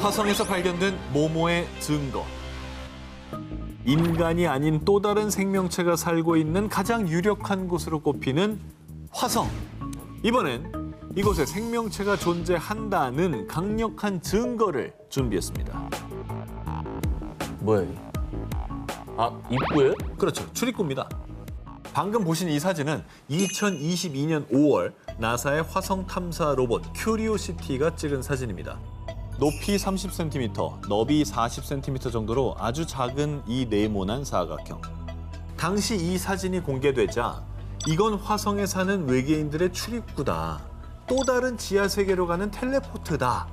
화성에서 발견된 모모의 증거. 인간이 아닌 또 다른 생명체가 살고 있는 가장 유력한 곳으로 꼽히는 화성. 이번엔 이곳에 생명체가 존재한다는 강력한 증거를 준비했습니다. 뭐야 이게? 아, 입구에? 그렇죠. 출입구입니다. 방금 보신 이 사진은 2022년 5월 나사의 화성 탐사 로봇 큐리오시티가 찍은 사진입니다. 높이 30cm, 너비 40cm 정도로 아주 작은 이 네모난 사각형. 당시 이 사진이 공개되자 이건 화성에 사는 외계인들의 출입구다. 또 다른 지하 세계로 가는 텔레포트다.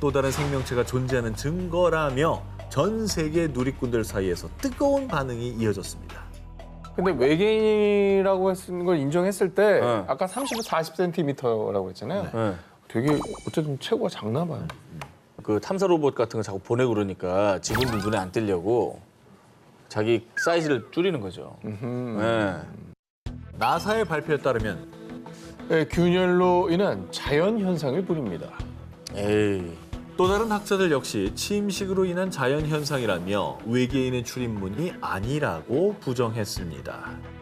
또 다른 생명체가 존재하는 증거라며 전 세계 누리꾼들 사이에서 뜨거운 반응이 이어졌습니다. 근데 외계인이라고 했는 걸 인정했을 때 네. 아까 30에서 40cm라고 했잖아요. 네. 되게 어쨌든 체구가 작나 봐요. 그 탐사 로봇 같은 거 자꾸 보내고 그러니까 직원들 눈에 안 띄려고 자기 사이즈를 줄이는 거죠. 네. 나사의 발표에 따르면 네, 균열로 인한 자연 현상을 부릅니다. 에이. 또 다른 학자들 역시 침식으로 인한 자연 현상이라며 외계인의 출입문이 아니라고 부정했습니다.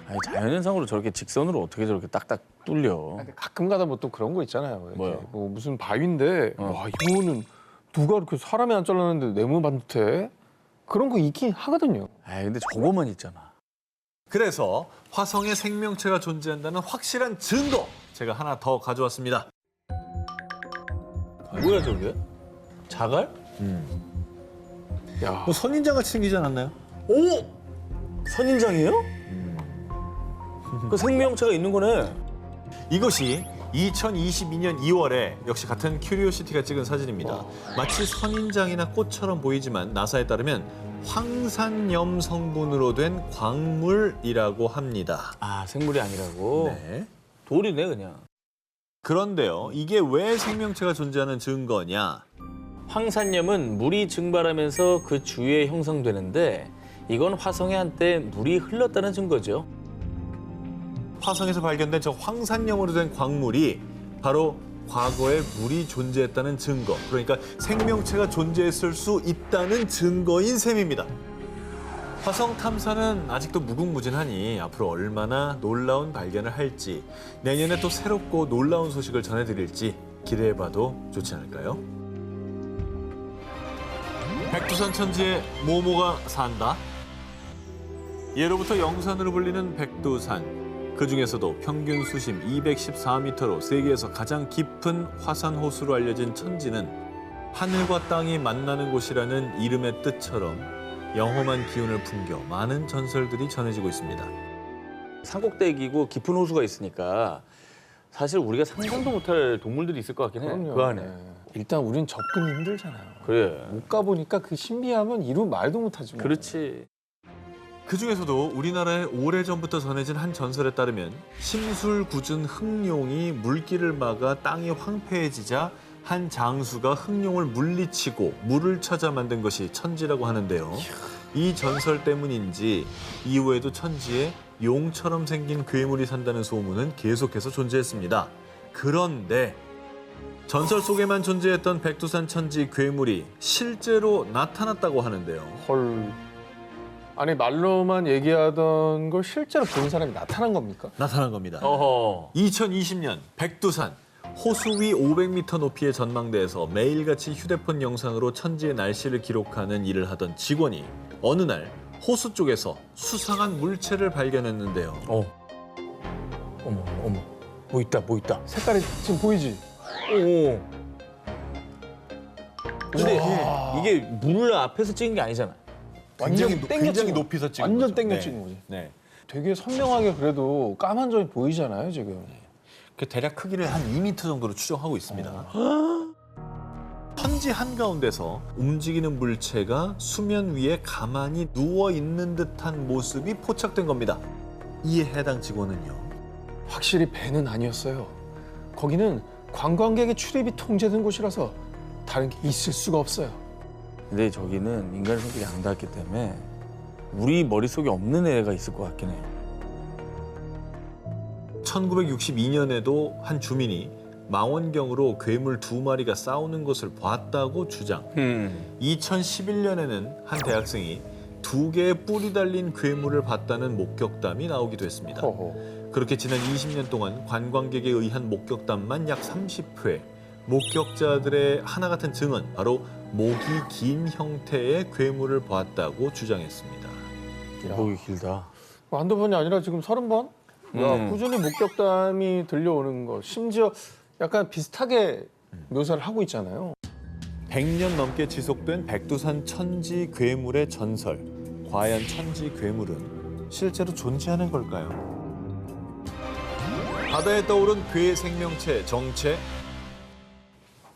아니, 자연현상으로 저렇게 직선으로 어떻게 저렇게 딱딱 뚫려. 근데 가끔 가다 뭐 또 그런 거 있잖아요. 이렇게 뭐요? 뭐 무슨 바위인데 어. 와 이거는 누가 이렇게 사람이 안 잘랐는데 네모 반듯해? 그런 거 있긴 하거든요. 아 근데 저거만 있잖아. 그래서 화성에 생명체가 존재한다는 확실한 증거 제가 하나 더 가져왔습니다. 뭐야 저게? 자갈? 야, 뭐 선인장같이 생기지 않았나요? 오! 선인장이에요? 그 생명체가 있는 거네. 이것이 2022년 2월에 역시 같은 큐리오시티가 찍은 사진입니다. 마치 선인장이나 꽃처럼 보이지만 나사에 따르면 황산염 성분으로 된 광물이라고 합니다. 아 생물이 아니라고? 네. 돌이네 그냥. 그런데요, 이게 왜 생명체가 존재하는 증거냐? 황산염은 물이 증발하면서 그 주위에 형성되는데 이건 화성에 한때 물이 흘렀다는 증거죠. 화성에서 발견된 저 황산염으로 된 광물이 바로 과거에 물이 존재했다는 증거, 그러니까 생명체가 존재했을 수 있다는 증거인 셈입니다. 화성 탐사는 아직도 무궁무진하니 앞으로 얼마나 놀라운 발견을 할지, 내년에 또 새롭고 놀라운 소식을 전해드릴지 기대해봐도 좋지 않을까요? 백두산 천지에 모모가 산다. 예로부터 영산으로 불리는 백두산. 그중에서도 평균 수심 214m로 세계에서 가장 깊은 화산 호수로 알려진 천지는 하늘과 땅이 만나는 곳이라는 이름의 뜻처럼 영험한 기운을 풍겨 많은 전설들이 전해지고 있습니다. 산꼭대기고 깊은 호수가 있으니까 사실 우리가 상상도 못할 동물들이 있을 것 같긴 해. 그럼요. 그 안에. 네. 일단 우린 접근이 힘들잖아요. 그래. 못 가보니까 그 신비함은 이루 말도 못하지. 뭐. 그렇지. 그중에서도 우리나라에 오래전부터 전해진 한 전설에 따르면 심술궂은 흑룡이 물길을 막아 땅이 황폐해지자 한 장수가 흑룡을 물리치고 물을 찾아 만든 것이 천지라고 하는데요. 이 전설 때문인지 이후에도 천지에 용처럼 생긴 괴물이 산다는 소문은 계속해서 존재했습니다. 그런데 전설 속에만 존재했던 백두산 천지 괴물이 실제로 나타났다고 하는데요. 헐. 아니 말로만 얘기하던 걸 실제로 본 사람이 나타난 겁니까? 나타난 겁니다. 어허. 2020년 백두산 호수 위 500m 높이의 전망대에서 매일같이 휴대폰 영상으로 천지의 날씨를 기록하는 일을 하던 직원이 어느 날 호수 쪽에서 수상한 물체를 발견했는데요. 어머, 어머. 뭐 있다, 뭐 있다. 색깔이 지금 보이지? 오. 근데 이게 물 앞에서 찍은 게 아니잖아. 완전 굉장히 높이서 찍은 완전 거죠. 땡겨 네. 찍은 거지. 네. 되게 선명하게 그래도 까만 점이 보이잖아요 지금. 그 대략 크기를 한 2m 정도로 추정하고 있습니다. 천지 한가운데서 움직이는 물체가 수면 위에 가만히 누워 있는 듯한 모습이 포착된 겁니다. 이에 해당 직원은요. 확실히 배는 아니었어요. 거기는 관광객의 출입이 통제된 곳이라서 다른 게 있을 수가 없어요. 근데 저기는 인간의 성격이 안 닿았기 때문에 우리 머릿속에 없는 애가 있을 것 같긴 해. 1962년에도 한 주민이 망원경으로 괴물 2마리가 싸우는 것을 봤다고 주장. 2011년에는 한 대학생이 2개의 뿔이 달린 괴물을 봤다는 목격담이 나오기도 했습니다. 허허. 그렇게 지난 20년 동안 관광객에 의한 목격담만 약 30회. 목격자들의 하나 같은 증언, 바로 목이 긴 형태의 괴물을 보았다고 주장했습니다. 목이 길다. 한두 번이 아니라 지금 30번? 야, 꾸준히 목격담이 들려오는 거. 심지어 약간 비슷하게 묘사를 하고 있잖아요. 100년 넘게 지속된 백두산 천지 괴물의 전설. 과연 천지 괴물은 실제로 존재하는 걸까요? 바다에 떠오른 괴 생명체 정체.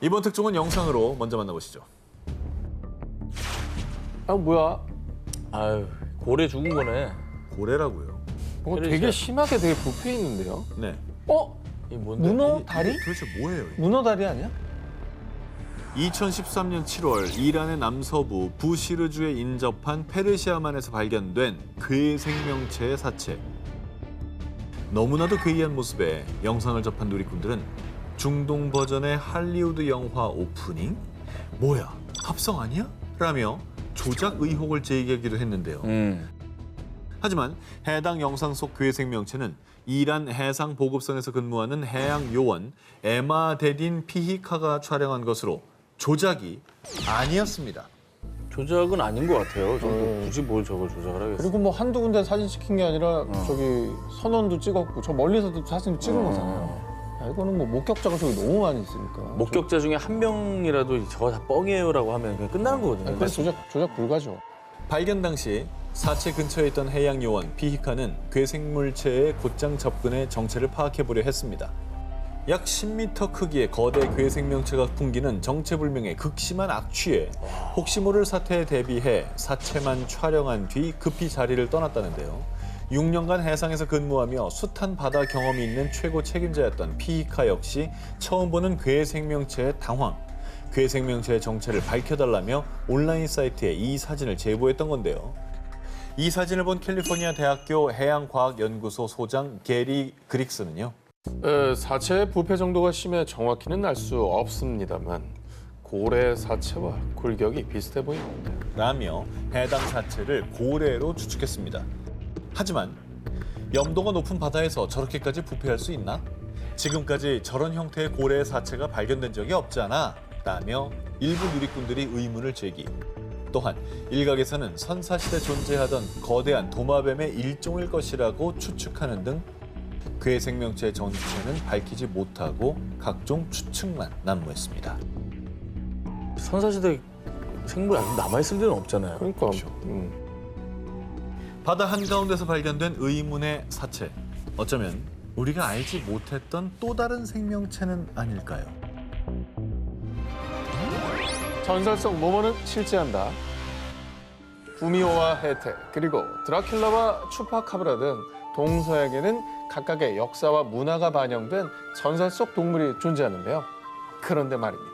이번 특종은 영상으로 먼저 만나보시죠. 아, 뭐야? 아유, 고래 죽은 거네. 고래라고요? 되게 심하게 되게 부패 있는데요. 네. 이 뭔데? 문어 다리? 도대체 뭐예요? 이게? 문어 다리 아니야? 2013년 7월 이란의 남서부 부시르주에 인접한 페르시아만에서 발견된 괴 생명체의 사체. 너무나도 괴이한 모습에 영상을 접한 누리꾼들은 중동 버전의 할리우드 영화 오프닝? 뭐야, 합성 아니야? 라며 조작 의혹을 제기하기도 했는데요. 하지만 해당 영상 속 괴 생명체는 이란 해상 보급선에서 근무하는 해양 요원 에마데딘 피히카가 촬영한 것으로 조작이 아니었습니다. 조작은 아닌 것 같아요. 저도 굳이 뭘 저걸 조작을 하겠어요. 그리고 뭐 한두 군데 사진 찍힌 게 아니라 저기 선원도 찍었고 저 멀리서도 사진 찍은 거잖아요. 야, 이거는 뭐 목격자가 저기 너무 많이 있으니까. 목격자 중에 한 명이라도 저거 다 뻥이에요라고 하면 그냥 끝나는 거거든요. 아니, 그래서 조작 불가죠. 발견 당시 사체 근처에 있던 해양 요원 피히카는 괴 생물체의 곧장 접근해 정체를 파악해보려 했습니다. 약 10m 크기의 거대 괴 생명체가 풍기는 정체불명의 극심한 악취에 혹시 모를 사태에 대비해 사체만 촬영한 뒤 급히 자리를 떠났다는데요. 6년간 해상에서 근무하며 숱한 바다 경험이 있는 최고 책임자였던 피히카 역시 처음 보는 괴 생명체의 당황. 괴 생명체의 정체를 밝혀달라며 온라인 사이트에 이 사진을 제보했던 건데요. 이 사진을 본 캘리포니아 대학교 해양과학연구소 소장 게리 그릭스는요. 사체의 부패 정도가 심해 정확히는 알 수 없습니다만 고래 사체와 골격이 비슷해 보입니다. 라며 해당 사체를 고래로 추측했습니다. 하지만 염도가 높은 바다에서 저렇게까지 부패할 수 있나? 지금까지 저런 형태의 고래의 사체가 발견된 적이 없잖아. 라며 일부 누리꾼들이 의문을 제기. 또한 일각에서는 선사시대 존재하던 거대한 도마뱀의 일종일 것이라고 추측하는 등 괴 생명체의 정체는 밝히지 못하고 각종 추측만 난무했습니다. 선사시대 생물 아직 남아있을 리는 없잖아요. 그러니까 바다 한가운데서 발견된 의문의 사체. 어쩌면 우리가 알지 못했던 또 다른 생명체는 아닐까요? 전설 속 모모는 실제한다. 구미호와 해태 그리고 드라큘라와 추파카브라 등 동서양에는 각각의 역사와 문화가 반영된 전설 속 동물이 존재하는데요. 그런데 말입니다.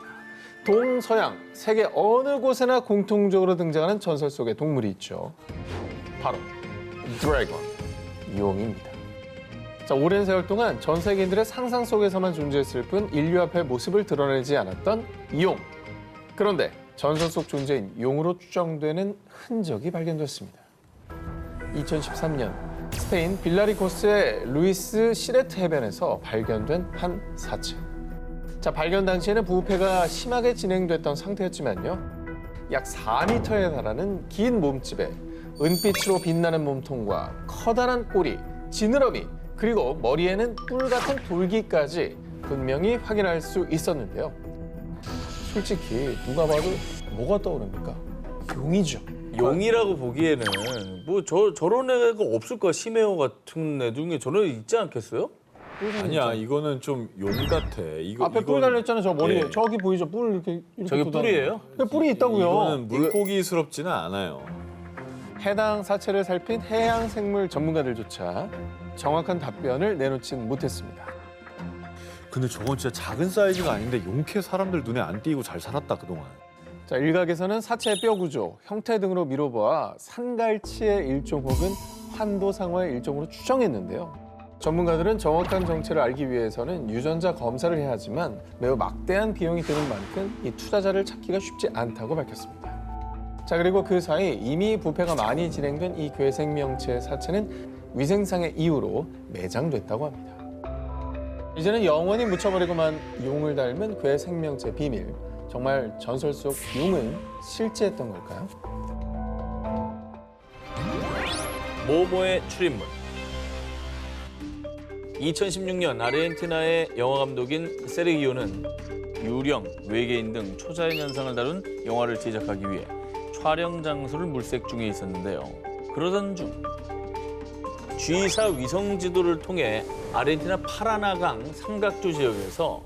동서양 세계 어느 곳에나 공통적으로 등장하는 전설 속의 동물이 있죠. 바로 드래곤, 용입니다. 자, 오랜 세월 동안 전 세계인들의 상상 속에서만 존재했을 뿐 인류 앞에 모습을 드러내지 않았던 용. 그런데 전설 속 존재인 용으로 추정되는 흔적이 발견됐습니다. 2013년 스페인 빌라리코스의 루이스 시레트 해변에서 발견된 한 사체. 자, 발견 당시에는 부패가 심하게 진행됐던 상태였지만요. 약 4m에 달하는 긴 몸집에 은빛으로 빛나는 몸통과 커다란 꼬리, 지느러미, 그리고 머리에는 뿔 같은 돌기까지 분명히 확인할 수 있었는데요. 솔직히 누가 봐도 뭐가 떠오릅니까? 용이죠. 용이라고 보기에는 뭐 저런 애가 없을 거야. 심해어 같은 애 중에 저런 애 있지 않겠어요? 아니야, 이거는 좀 용 같아. 앞에 뿔 달렸잖아요, 저 머리에. 예. 저기 보이죠? 뿔 이렇게 저게 돋아있는 뿔이에요? 거. 뿔이 있다고요. 이거는 물고기스럽지는 않아요. 해당 사체를 살핀 해양생물 전문가들조차 정확한 답변을 내놓진 못했습니다. 근데 저건 진짜 작은 사이즈가 아닌데 용케 사람들 눈에 안 띄고 잘 살았다 그동안. 자, 일각에서는 사체의 뼈 구조, 형태 등으로 미뤄보아 산갈치의 일종 혹은 환도상어의 일종으로 추정했는데요. 전문가들은 정확한 정체를 알기 위해서는 유전자 검사를 해야 하지만 매우 막대한 비용이 드는 만큼 이 투자자를 찾기가 쉽지 않다고 밝혔습니다. 자, 그리고 그 사이 이미 부패가 많이 진행된 이 괴생명체의 사체는 위생상의 이유로 매장됐다고 합니다. 이제는 영원히 묻혀버리고만 용을 닮은 괴생명체 비밀. 정말 전설 속 용은 실제했던 걸까요? 모모의 출입문. 2016년 아르헨티나의 영화 감독인 세르기오는 유령, 외계인 등 초자연 현상을 다룬 영화를 제작하기 위해 촬영 장소를 물색 중에 있었는데요. 그러던 중 G사 위성 지도를 통해 아르헨티나 파라나강 삼각조 지역에서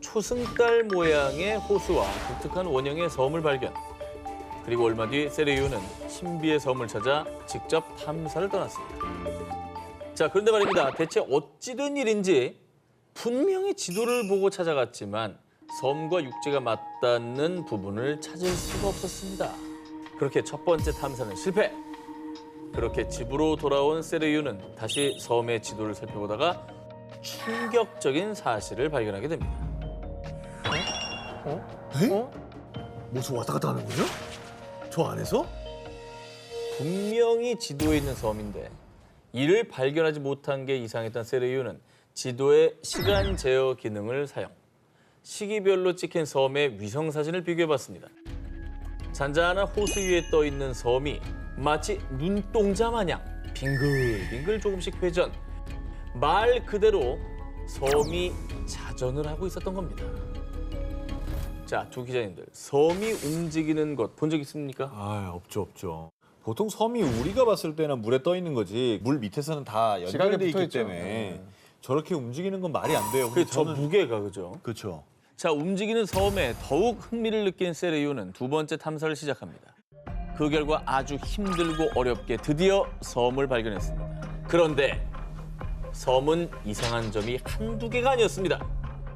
초승달 모양의 호수와 독특한 원형의 섬을 발견. 그리고 얼마 뒤 세르기오는 신비의 섬을 찾아 직접 탐사를 떠났습니다. 자, 그런데 말입니다. 대체 어찌 된 일인지 분명히 지도를 보고 찾아갔지만 섬과 육지가 맞닿는 부분을 찾을 수가 없었습니다. 그렇게 첫 번째 탐사는 실패. 그렇게 집으로 돌아온 세르기오는 다시 섬의 지도를 살펴보다가 충격적인 사실을 발견하게 됩니다. 뭐저 왔다 갔다 하는 거죠? 저 안에서? 분명히 지도에 있는 섬인데 이를 발견하지 못한 게 이상했던 세르기오는 지도의 시간 제어 기능을 사용. 시기별로 찍힌 섬의 위성 사진을 비교해봤습니다. 잔잔한 호수 위에 떠 있는 섬이 마치 눈동자 마냥 빙글빙글 조금씩 회전. 말 그대로 섬이 자전을 하고 있었던 겁니다. 자, 두 기자님들, 섬이 움직이는 것 본 적 있습니까? 아, 없죠. 보통 섬이 우리가 봤을 때는 물에 떠 있는 거지 물 밑에서는 다 지각에 연결돼 있기 붙어있죠. 때문에 저렇게 움직이는 건 말이 안 돼요. 그 저 무게가 그죠? 그렇죠. 자, 움직이는 섬에 더욱 흥미를 느낀 세르기오는 두 번째 탐사를 시작합니다. 그 결과 아주 힘들고 어렵게 드디어 섬을 발견했습니다. 그런데 섬은 이상한 점이 한두 개가 아니었습니다.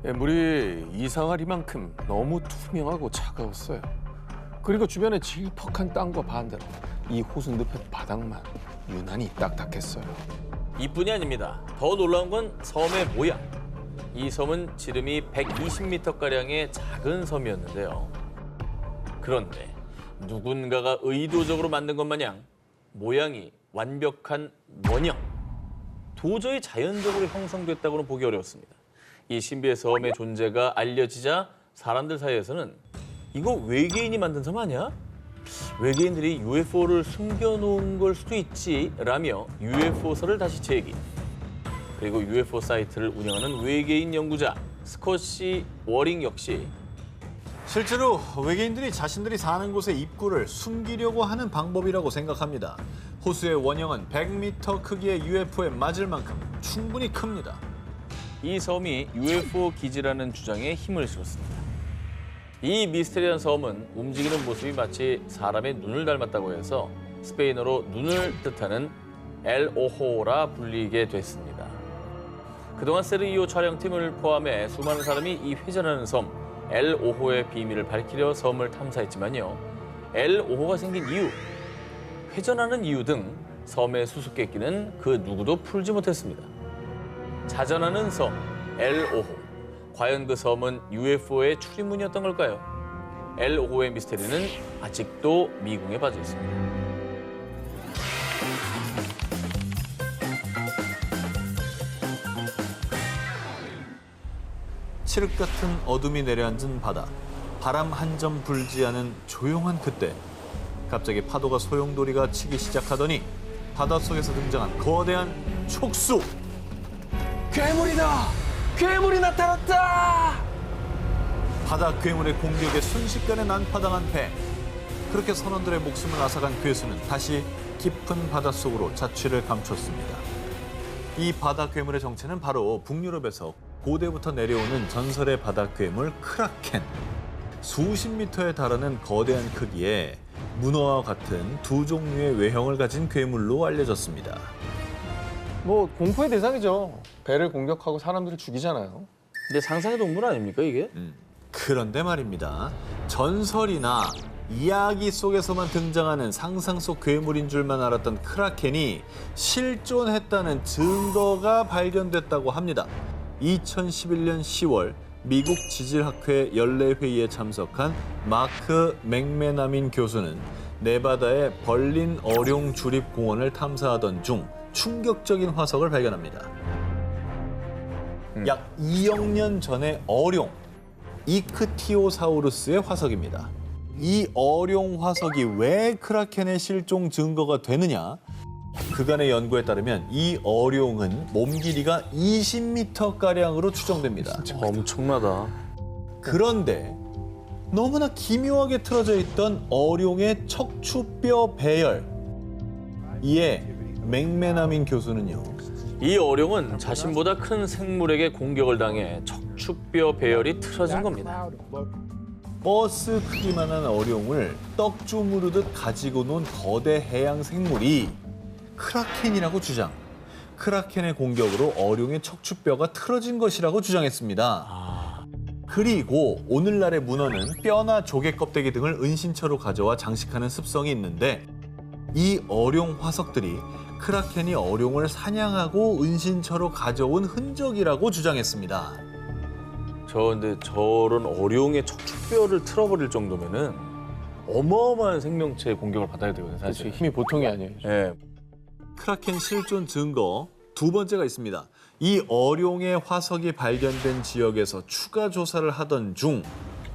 예, 물이 이상하리만큼 너무 투명하고 차가웠어요. 그리고 주변에 질퍽한 땅과 반대로 이 호수 늪의 바닥만 유난히 딱딱했어요. 이뿐이 아닙니다. 더 놀라운 건 섬의 모양. 이 섬은 지름이 120m가량의 작은 섬이었는데요. 그런데 누군가가 의도적으로 만든 것 마냥 모양이 완벽한 원형. 도저히 자연적으로 형성됐다고는 보기 어려웠습니다. 이 신비의 섬의 존재가 알려지자 사람들 사이에서는 이거 외계인이 만든 섬 아니야? 외계인들이 UFO를 숨겨놓은 걸 수도 있지라며 UFO설을 다시 제기. 그리고 UFO 사이트를 운영하는 외계인 연구자 스콧시 워링 역시 실제로 외계인들이 자신들이 사는 곳의 입구를 숨기려고 하는 방법이라고 생각합니다. 호수의 원형은 100m 크기의 UFO에 맞을 만큼 충분히 큽니다. 이 섬이 UFO 기지라는 주장에 힘을 실었습니다. 이 미스테리한 섬은 움직이는 모습이 마치 사람의 눈을 닮았다고 해서 스페인어로 눈을 뜻하는 엘 오호라 불리게 됐습니다. 그동안 세르기오 촬영팀을 포함해 수많은 사람이 이 회전하는 섬 엘 오호의 비밀을 밝히려 섬을 탐사했지만요. 엘 오호가 생긴 이유, 회전하는 이유 등 섬의 수수께끼는 그 누구도 풀지 못했습니다. 자전하는 섬 엘 오호. 과연 그 섬은 UFO의 출입문이었던 걸까요? 엘 오호의 미스테리는 아직도 미궁에 빠져 있습니다. 칠흑 같은 어둠이 내려앉은 바다. 바람 한 점 불지 않은 조용한 그때. 갑자기 파도가 소용돌이가 치기 시작하더니 바닷속에서 등장한 거대한 촉수. 괴물이다! 괴물이 나타났다! 바다 괴물의 공격에 순식간에 난파당한 배. 그렇게 선원들의 목숨을 앗아간 괴수는 다시 깊은 바닷속으로 자취를 감췄습니다. 이 바다 괴물의 정체는 바로 북유럽에서 고대부터 내려오는 전설의 바다 괴물 크라켄. 수십 미터에 달하는 거대한 크기에 문어와 같은 두 종류의 외형을 가진 괴물로 알려졌습니다. 뭐 공포의 대상이죠. 배를 공격하고 사람들을 죽이잖아요. 근데 상상의 동물 아닙니까 이게? 그런데 말입니다. 전설이나 이야기 속에서만 등장하는 상상 속 괴물인 줄만 알았던 크라켄이 실존했다는 증거가 발견됐다고 합니다. 2011년 10월 미국 지질학회 연례회의에 참석한 마크 맥메나민 교수는 네바다의 벌린 어룡 주립공원을 탐사하던 중 충격적인 화석을 발견합니다. 약 2억 년 전의 어룡, 이크티오사우루스의 화석입니다. 이 어룡 화석이 왜 크라켄의 실종 증거가 되느냐? 그간의 연구에 따르면 이 어룡은 몸 길이가 20m가량으로 추정됩니다. 엄청나다. 그런데 너무나 기묘하게 틀어져 있던 어룡의 척추뼈 배열. 이에 맥메나민 교수는요. 이 어룡은 자신보다 큰 생물에게 공격을 당해 척추뼈 배열이 틀어진 겁니다. 버스 크기만한 어룡을 떡주무르듯 가지고 논 거대 해양 생물이 크라켄이라고 주장. 크라켄의 공격으로 어룡의 척추뼈가 틀어진 것이라고 주장했습니다. 그리고 오늘날의 문어는 뼈나 조개 껍데기 등을 은신처로 가져와 장식하는 습성이 있는데 이 어룡 화석들이 크라켄이 어룡을 사냥하고 은신처로 가져온 흔적이라고 주장했습니다. 근데 저런 어룡의 척추뼈를 틀어버릴 정도면은 어마어마한 생명체의 공격을 받아야 되거든요, 그렇지, 사실. 힘이 보통이 아니에요. 예. 크라켄 실존 증거 두 번째가 있습니다. 이 어룡의 화석이 발견된 지역에서 추가 조사를 하던 중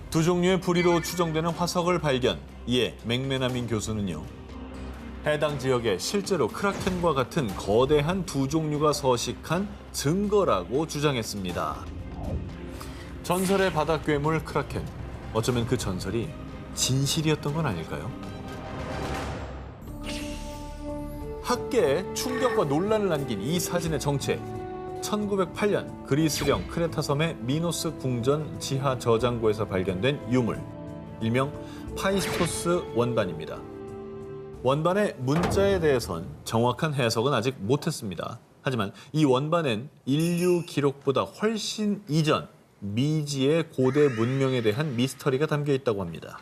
두 종류의 부리로 추정되는 화석을 발견. 이에 맥메나민 교수는요. 해당 지역에 실제로 크라켄과 같은 거대한 두 종류가 서식한 증거라고 주장했습니다. 전설의 바다 괴물 크라켄. 어쩌면 그 전설이 진실이었던 건 아닐까요? 학계에 충격과 논란을 남긴 이 사진의 정체. 1908년 그리스령 크레타섬의 미노스 궁전 지하 저장고에서 발견된 유물. 일명 파이스토스 원반입니다. 원반의 문자에 대해선 정확한 해석은 아직 못했습니다. 하지만 이 원반엔 인류 기록보다 훨씬 이전 미지의 고대 문명에 대한 미스터리가 담겨 있다고 합니다.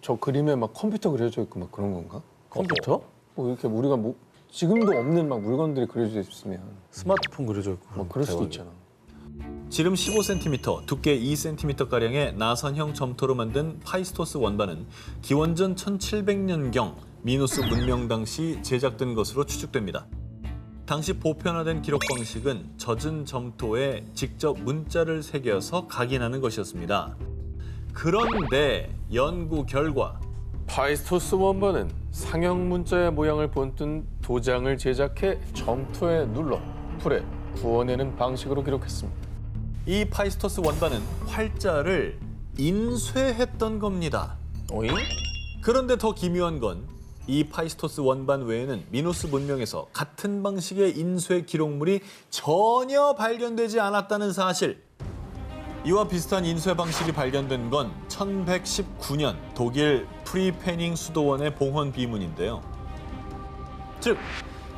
저 그림에 막 컴퓨터 그려져 있고 막 그런 건가? 컴퓨터? 뭐 이렇게 우리가 뭐 지금도 없는 막 물건들이 그려져 있으면 스마트폰 그려져 있고. 뭐 그럴 수도 대박이네. 있잖아. 지름 15cm, 두께 2cm가량의 나선형 점토로 만든 파이스토스 원반은 기원전 1700년경 미노스 문명 당시 제작된 것으로 추측됩니다. 당시 보편화된 기록 방식은 젖은 점토에 직접 문자를 새겨서 각인하는 것이었습니다. 그런데 연구 결과 파이스토스 원반은 상형 문자의 모양을 본뜬 도장을 제작해 점토에 눌러 풀에 구워내는 방식으로 기록했습니다. 이 파이스토스 원반은 활자를 인쇄했던 겁니다. 어잉? 그런데 더 기묘한 건 이 파이스토스 원반 외에는 미노스 문명에서 같은 방식의 인쇄 기록물이 전혀 발견되지 않았다는 사실. 이와 비슷한 인쇄 방식이 발견된 건 1119년 독일 프리페닝 수도원의 봉헌 비문인데요. 즉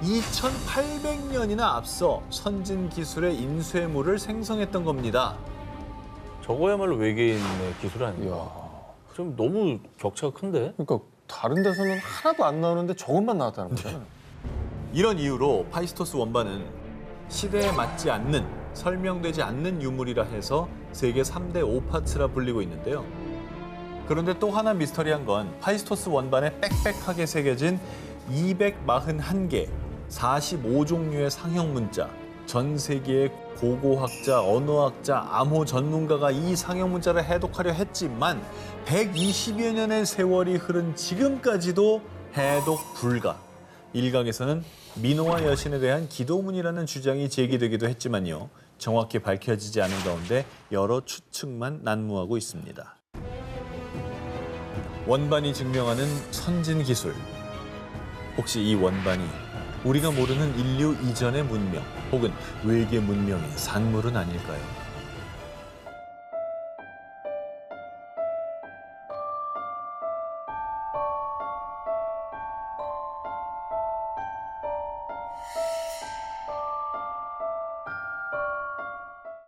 2800년이나 앞서 선진 기술의 인쇄물을 생성했던 겁니다. 저거야말로 외계인의 기술 아니야? 이야. 좀 너무 격차가 큰데? 그러니까 다른 데서는 하나도 안 나오는데 저것만 나왔다는 거잖아. 이런 이유로 파이스토스 원반은 시대에 맞지 않는, 설명되지 않는 유물이라 해서 세계 3대 오파츠라 불리고 있는데요. 그런데 또 하나 미스터리한 건 파이스토스 원반에 빽빽하게 새겨진 241개, 45종류의 상형 문자. 전 세계의 고고학자, 언어학자, 암호 전문가가 이 상형 문자를 해독하려 했지만 120여 년의 세월이 흐른 지금까지도 해독 불가. 일각에서는 민호와 여신에 대한 기도문이라는 주장이 제기되기도 했지만요. 정확히 밝혀지지 않은 가운데 여러 추측만 난무하고 있습니다. 원반이 증명하는 선진 기술. 혹시 이 원반이 우리가 모르는 인류 이전의 문명 혹은 외계 문명의 산물은 아닐까요?